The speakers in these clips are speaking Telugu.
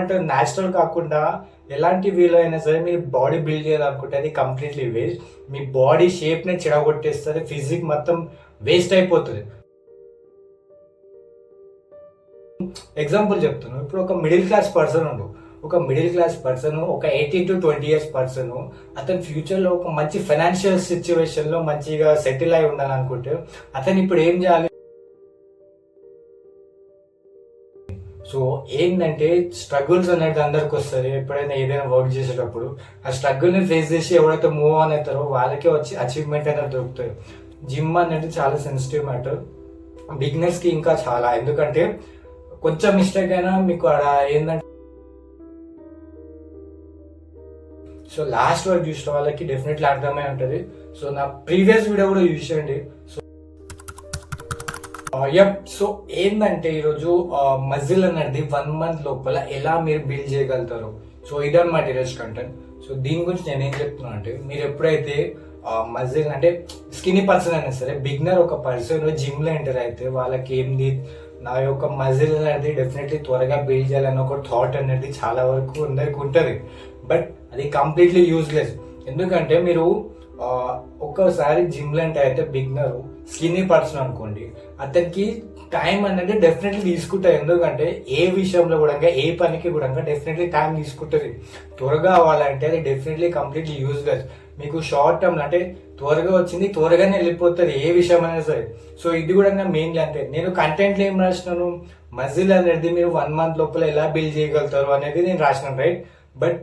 ఏమంటారు న్యాచురల్ కాకుండా ఎలాంటి వీలో అయినా సరే మీరు బాడీ బిల్డ్ చేయాలనుకుంటే అది కంప్లీట్లీ వేస్ట్. మీ బాడీ షేప్ని చెడగొట్టేస్తుంది, ఫిజిక్ మొత్తం వేస్ట్ అయిపోతుంది. ఎగ్జాంపుల్ చెప్తాను. ఇప్పుడు ఒక మిడిల్ క్లాస్ పర్సన్ ఉండు, ఒక మిడిల్ క్లాస్ పర్సన్, ఒక 18 to 20 years పర్సన్, అతను ఫ్యూచర్లో ఒక మంచి ఫైనాన్షియల్ సిచ్యువేషన్లో మంచిగా సెటిల్ అయి ఉండాలనుకుంటే అతను ఇప్పుడు ఏం చేయాలి? సో ఏంటంటే స్ట్రగుల్స్ అనేది అందరికి వస్తుంది. ఎప్పుడైనా ఏదైనా వర్క్ చేసేటప్పుడు ఆ స్ట్రగుల్ని ఫేస్ చేసి ఎవరైతే మూవ్ ఆన్ అవుతారో వాళ్ళకే వచ్చి అచీవ్మెంట్ అనేది దొరుకుతాయి. జిమ్ అనేది చాలా సెన్సిటివ్ మ్యాటర్, బిగినర్స్కి ఇంకా చాలా. ఎందుకంటే కొంచెం మిస్టేక్ అయినా మీకు అక్కడ ఏంటంటే, సో లాస్ట్ వరకు చూసిన వాళ్ళకి డెఫినెట్లీ అర్థమై ఉంటుంది. సో నా ప్రీవియస్ వీడియో కూడా చూసేయండి. సో ఏంటంటే ఈరోజు మజిల్ అనేది 1 month లోపల ఎలా మీరు బిల్డ్ చేయగలుగుతారు. సో ఇదన్నమాట ఈరోజు కంటెంట్. సో దీని గురించి నేను ఏం చెప్తున్నా అంటే, మీరు ఎప్పుడైతే మజిల్ అంటే స్కినీ పర్సన్ అయినా సరే, బిగినర్ ఒక పర్సన్ జిమ్లో ఎంటర్ అయితే వాళ్ళకి ఏంది, నా యొక్క మజిల్ అనేది డెఫినెట్లీ త్వరగా బిల్డ్ చేయాలని ఒక థాట్ అనేది చాలా వరకు అందరికి ఉంటుంది. బట్ అది కంప్లీట్లీ యూజ్లెస్. ఎందుకంటే మీరు ఒక్కసారి జిమ్లో ఎంటర్ అయితే బిగినర్ స్కిన్నీ పర్సన్ అనుకోండి, అతనికి టైం అనేది డెఫినెట్లీ తీసుకుంటుంది. ఎందుకంటే ఏ విషయంలో కూడా, ఏ పనికి కూడా డెఫినెట్లీ టైం తీసుకుంటుంది. త్వరగా అవ్వాలంటే అది డెఫినెట్లీ కంప్లీట్లీ యూజ్లెస్. మీకు షార్ట్ టర్మ్ అంటే త్వరగా వచ్చింది త్వరగానే వెళ్ళిపోతుంది ఏ విషయం అయినా సరే. సో ఇది కూడా మెయిన్లీ అంటే నేను కంటెంట్లో ఏం రాసినాను, మజిల్ అనేది మీరు 1 month లోపల ఎలా బిల్డ్ చేయగలుగుతారు అనేది నేను రాసినాను, రైట్. బట్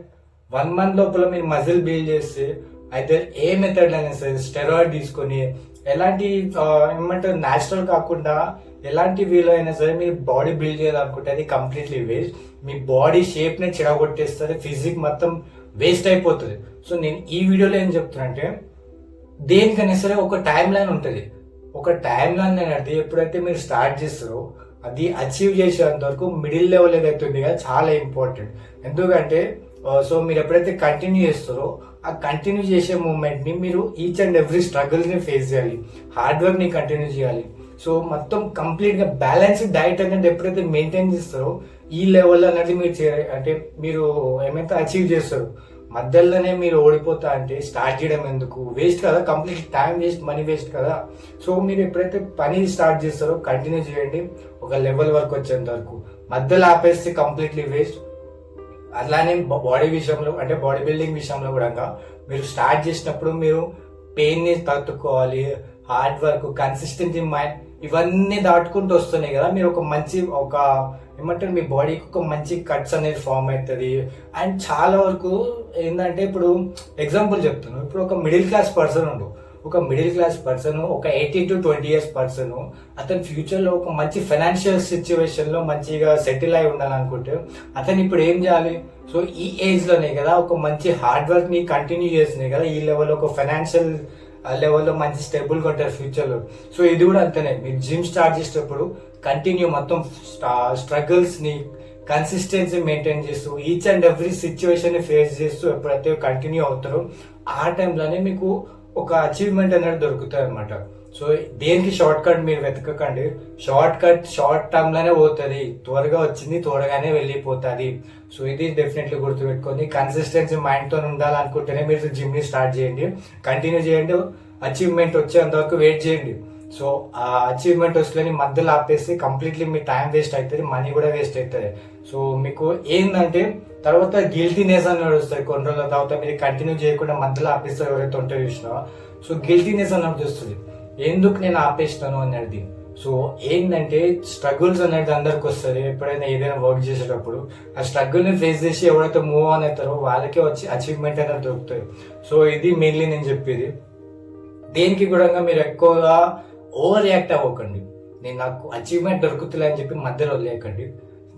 1 month లోపల మీరు మజిల్ బిల్డ్ చేస్తే అయితే ఏ మెథడ్ అయినా సరే స్టెరాయిడ్ తీసుకొని ఎలాంటి ఏమంటారు న్యాచురల్ కాకుండా ఎలాంటి వీలో అయినా సరే మీరు బాడీ బిల్డ్ చేయాలనుకుంటే అది కంప్లీట్లీ వేస్ట్. మీ బాడీ షేప్ని చెడగొట్టేస్తుంది, ఫిజిక్ మొత్తం వేస్ట్ అయిపోతుంది. సో నేను ఈ వీడియోలో ఏం చెప్తున్నా అంటే, దేనికైనా సరే ఒక టైం లైన్ ఉంటుంది. ఒక టైం లైన్ అనేది ఎప్పుడైతే మీరు స్టార్ట్ చేస్తారో అది అచీవ్ చేసేంత వరకు మిడిల్ లెవెల్ ఏదైతే ఉంది కదా చాలా ఇంపార్టెంట్. ఎందుకంటే సో మీరు ఎప్పుడైతే కంటిన్యూ చేస్తారో ఆ కంటిన్యూ చేసే మూమెంట్ని మీరు ఈచ్ అండ్ ఎవ్రీ స్ట్రగుల్ని ఫేస్ చేయాలి, హార్డ్ వర్క్ని కంటిన్యూ చేయాలి. సో మొత్తం కంప్లీట్గా బ్యాలెన్స్డ్ డైట్ అనేది ఎప్పుడైతే మెయింటైన్ చేస్తారో ఈ లెవెల్ అనేది మీరు అంటే మీరు ఏమైతే అచీవ్ చేస్తారో. మధ్యలోనే మీరు ఓడిపోతా అంటే స్టార్ట్ చేయడం ఎందుకు, వేస్ట్ కదా, complete time waste, money waste కదా. సో మీరు ఎప్పుడైతే పని స్టార్ట్ చేస్తారో కంటిన్యూ చేయండి ఒక లెవెల్ వరకు వచ్చేంత వరకు. మధ్యలో ఆపేస్తే కంప్లీట్లీ వేస్ట్. అట్లానే బాడీ విషయంలో అంటే బాడీ బిల్డింగ్ విషయంలో కూడా మీరు స్టార్ట్ చేసినప్పుడు మీరు పెయిన్ని తట్టుకోవాలి, హార్డ్ వర్క్, కన్సిస్టెన్సీ, మైండ్ ఇవన్నీ దాటుకుంటూ వస్తున్నాయి కదా, మీరు ఒక మంచి ఏమంటారు మీ బాడీకి ఒక మంచి కట్స్ అనేది ఫామ్ అవుతుంది. అండ్ చాలా వరకు ఏంటంటే, ఇప్పుడు ఎగ్జాంపుల్ చెప్తాను. ఇప్పుడు ఒక మిడిల్ క్లాస్ పర్సన్ ఉండు, ఒక మిడిల్ క్లాస్ పర్సన్, ఒక 18 to 20 years పర్సన్, అతను ఫ్యూచర్లో ఒక మంచి ఫైనాన్షియల్ సిచ్యువేషన్లో మంచిగా సెటిల్ అయి ఉండాలనుకుంటే అతను ఇప్పుడు ఏం చేయాలి? సో ఈ ఏజ్లోనే కదా ఒక మంచి హార్డ్ వర్క్ని కంటిన్యూ చేస్తున్నాయి కదా, ఈ లెవెల్లో ఒక ఫైనాన్షియల్ లెవెల్లో మంచి స్టేబుల్గా ఉంటారు ఫ్యూచర్లో. సో ఇది కూడా అంతేనే, మీరు జిమ్ స్టార్ట్ చేసేటప్పుడు కంటిన్యూ మొత్తం స్ట్రగుల్స్ని కన్సిస్టెన్సీ మెయింటైన్ చేస్తూ ఈచ్ అండ్ ఎవ్రీ సిచ్యువేషన్ని ఫేస్ చేస్తూ ఎప్పుడైతే కంటిన్యూ అవుతారో ఆ టైంలోనే మీకు ఒక అచీవ్మెంట్ అనేది దొరుకుతుంది అనమాట. సో దేనికి షార్ట్ కట్ మీరు వెతకకండి. షార్ట్ కట్ షార్ట్ టర్మ్ లోనే పోతుంది, త్వరగా వచ్చింది త్వరగానే వెళ్ళిపోతుంది. సో ఇది డెఫినెట్లీ గుర్తుపెట్టుకోండి. కన్సిస్టెన్సీ మైండ్ తో ఉండాలనుకుంటేనే మీరు జిమ్ ని స్టార్ట్ చేయండి, కంటిన్యూ చేయండి, అచీవ్మెంట్ వచ్చేంత వరకు వెయిట్ చేయండి. సో ఆ అచీవ్మెంట్ వస్తేనే మధ్యలో ఆపేసి కంప్లీట్లీ మీ టైం వేస్ట్ అవుతుంది, మనీ కూడా వేస్ట్ అవుతుంది. సో మీకు ఏంటంటే తర్వాత గిల్టీనెస్ అనేది వస్తుంది. కొన్ని రోజుల తర్వాత మీరు కంటిన్యూ చేయకుండా మధ్యలో ఆపేస్తారు ఎవరైతే ఉంటారో చూసినా, సో గిల్టీనెస్ అనేది వస్తుంది, ఎందుకు నేను ఆపేస్తాను అనేది. సో ఏంటంటే స్ట్రగుల్స్ అనేది అందరికి వస్తుంది. ఎప్పుడైనా ఏదైనా వర్క్ చేసేటప్పుడు ఆ స్ట్రగుల్ని ఫేస్ చేసి ఎవరైతే మూవ్ ఆన్ అవుతారో వాళ్ళకే వచ్చి అచీవ్మెంట్ అనేది దొరుకుతుంది. సో ఇది మెయిన్లీ నేను చెప్పేది. దేనికి కూడా మీరు ఎక్కువగా ఓవర్ రియాక్ట్ అవ్వకండి. నేను నాకు అచీవ్మెంట్ దొరుకుతుంది అని చెప్పి మధ్యలో వదిలేయకండి.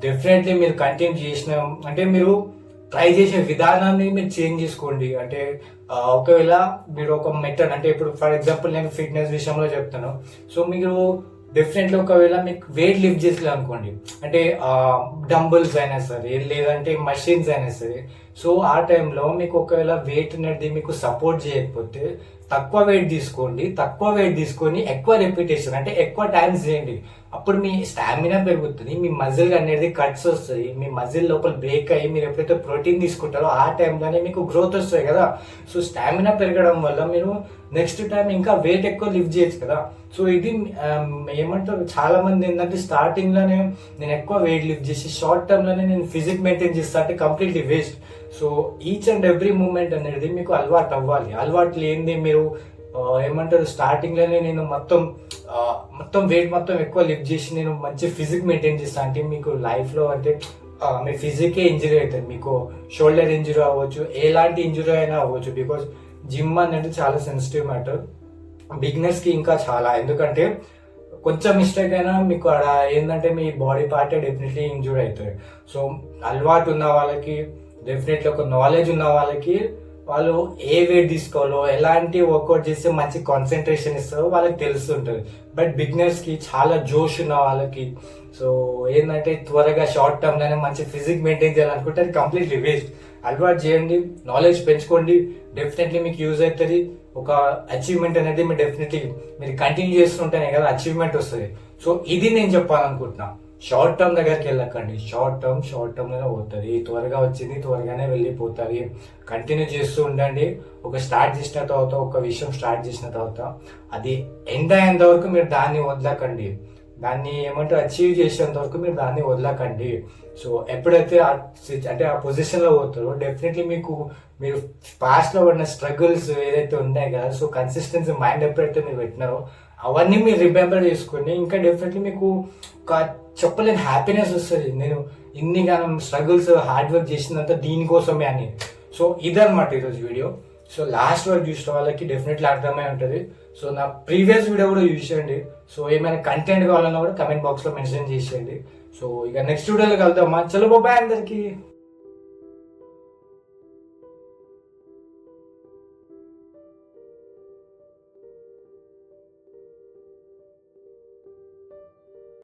డెఫినెట్లీ మీరు కంటిన్యూ చేసిన అంటే మీరు ట్రై చేసే విధానాన్ని మీరు చేంజ్ చేసుకోండి. అంటే ఒకవేళ మీరు ఒక మెథడ్ అంటే ఇప్పుడు ఫర్ ఎగ్జాంపుల్ నేను ఫిట్నెస్ విషయంలో చెప్తాను. సో మీరు డెఫినెట్లీ ఒకవేళ మీకు వెయిట్ లిఫ్ట్ చేసలే అనుకోండి, అంటే డంబుల్స్ అయినా సరే లేదంటే మషిన్స్ అయినా సరే, సో ఆ టైంలో మీకు ఒకవేళ వెయిట్ అనేది మీకు సపోర్ట్ చేయకపోతే తక్కువ వెయిట్ తీసుకోండి, తక్కువ వెయిట్ తీసుకొని ఎక్కువ రెపిటేషన్ అంటే ఎక్కువ టైమ్స్ చేయండి. అప్పుడు మీ స్టామినా పెరుగుతుంది, మీ మజిల్ అనేది కట్స్ వస్తుంది, మీ మజిల్ లోపల బ్రేక్ అయ్యి మీరు ఎప్పుడైతే ప్రోటీన్ తీసుకుంటారో ఆ టైంలోనే మీకు గ్రోత్ వస్తుంది కదా. సో స్టామినా పెరగడం వల్ల మీరు నెక్స్ట్ టైం ఇంకా వెయిట్ ఎక్కువ లిఫ్ట్ చేయొచ్చు కదా. సో ఇది ఏమంటారు, చాలా మంది ఏంటంటే స్టార్టింగ్ లోనే నేను ఎక్కువ వెయిట్ లిఫ్ట్ చేసి షార్ట్ టర్మ్ లోనే నేను ఫిజిక్ మెయింటైన్ చేస్తా అంటే completely waste. So each and every moment అనేది మీకు అలవాటు అవ్వాలి. అలవాటు లేనిది మీరు ఏమంటారు స్టార్టింగ్ లోనే నేను మొత్తం వెయిట్ మొత్తం ఎక్కువ లిఫ్ట్ చేసి నేను మంచి ఫిజిక్ మెయింటైన్ చేస్తా అంటే మీకు లైఫ్ లో అంటే మీ ఫిజికే ఇంజరీ అవుతుంది. మీకు షోల్డర్ ఇంజరీ అవ్వచ్చు, ఎలాంటి ఇంజరీ అయినా అవ్వచ్చు. బికాస్ జిమ్ అనేది చాలా సెన్సిటివ్ మ్యాటర్, బిగినర్స్ కి ఇంకా చాలా. ఎందుకంటే కొంచెం మిస్టేక్ అయినా మీకు అక్కడ ఏంటంటే మీ బాడీ పార్ట్ డెఫినెట్లీ ఇంజూర్ అవుతుంది. సో అలవాటు ఉన్న వాళ్ళకి, డెఫినెట్లీ ఒక నాలెడ్జ్ ఉన్న వాళ్ళకి, వాళ్ళు ఏ వెయిట్ తీసుకోవాలో, ఎలాంటి వర్కౌట్ చేస్తే మంచి కాన్సన్ట్రేషన్ ఇస్తారో వాళ్ళకి తెలుస్తుంటుంది. బట్ బిగినర్స్ కి, చాలా జోష్ ఉన్న వాళ్ళకి, సో ఏంటంటే త్వరగా షార్ట్ టర్మ్ లోనే మంచి ఫిజిక్ మెయింటైన్ చేయాలనుకుంటే అది కంప్లీట్లీ వేస్ట్. అలవాటు చేయండి, నాలెడ్జ్ పెంచుకోండి, డెఫినెట్లీ మీకు యూజ్ అవుతుంది. ఒక అచీవ్మెంట్ అనేది మీరు డెఫినెట్లీ మీరు కంటిన్యూ చేస్తుంటేనే కదా అచీవ్మెంట్ వస్తుంది. సో ఇది నేను చెప్పాలనుకుంటున్నా. షార్ట్ టర్మ్ దగ్గరికి వెళ్ళకండి, షార్ట్ టర్మ్ లోనే పోతుంది. త్వరగా వచ్చింది త్వరగానే వెళ్ళిపోతుంది. కంటిన్యూ చేస్తూ ఉండండి. ఒక స్టార్ట్ చేసిన తర్వాత, ఒక విషయం స్టార్ట్ చేసిన తర్వాత అది ఎండ్ అయ్యేంత వరకు మీరు దాన్ని వదలకండి. దాన్ని ఏమంటారు అచీవ్ చేసేంత వరకు మీరు దాన్ని వదలకండి. సో ఎప్పుడైతే అంటే ఆ పొజిషన్ లో పోతారో డెఫినెట్లీ మీరు పాస్ట్ లో ఉన్న స్ట్రగుల్స్ ఏదైతే ఉన్నాయి కదా, సో కన్సిస్టెన్సీ మైండ్ ఎప్పుడైతే మీరు పెట్టినారో అవన్నీ మీరు రిమెంబర్ చేసుకుని ఇంకా డెఫినెట్లీ మీకు ఒక చెప్పలేని హ్యాపీనెస్ వస్తుంది. నేను ఇన్ని గానం స్ట్రగుల్స్ హార్డ్ వర్క్ చేసినంత దీనికోసమే అని. సో ఇదన్నమాట ఈరోజు వీడియో. సో లాస్ట్ వరకు చూసిన వాళ్ళకి డెఫినెట్లీ అర్థమై ఉంటుంది. సో నా ప్రీవియస్ వీడియో కూడా చూసేయండి. సో ఏమైనా కంటెంట్ కావాలన్నా కూడా కమెంట్ బాక్స్ లో మెన్షన్ చేసేయండి. సో ఇక నెక్స్ట్ వీడియోలో కలుద్దామా. చలో బాయ్ అందరికి.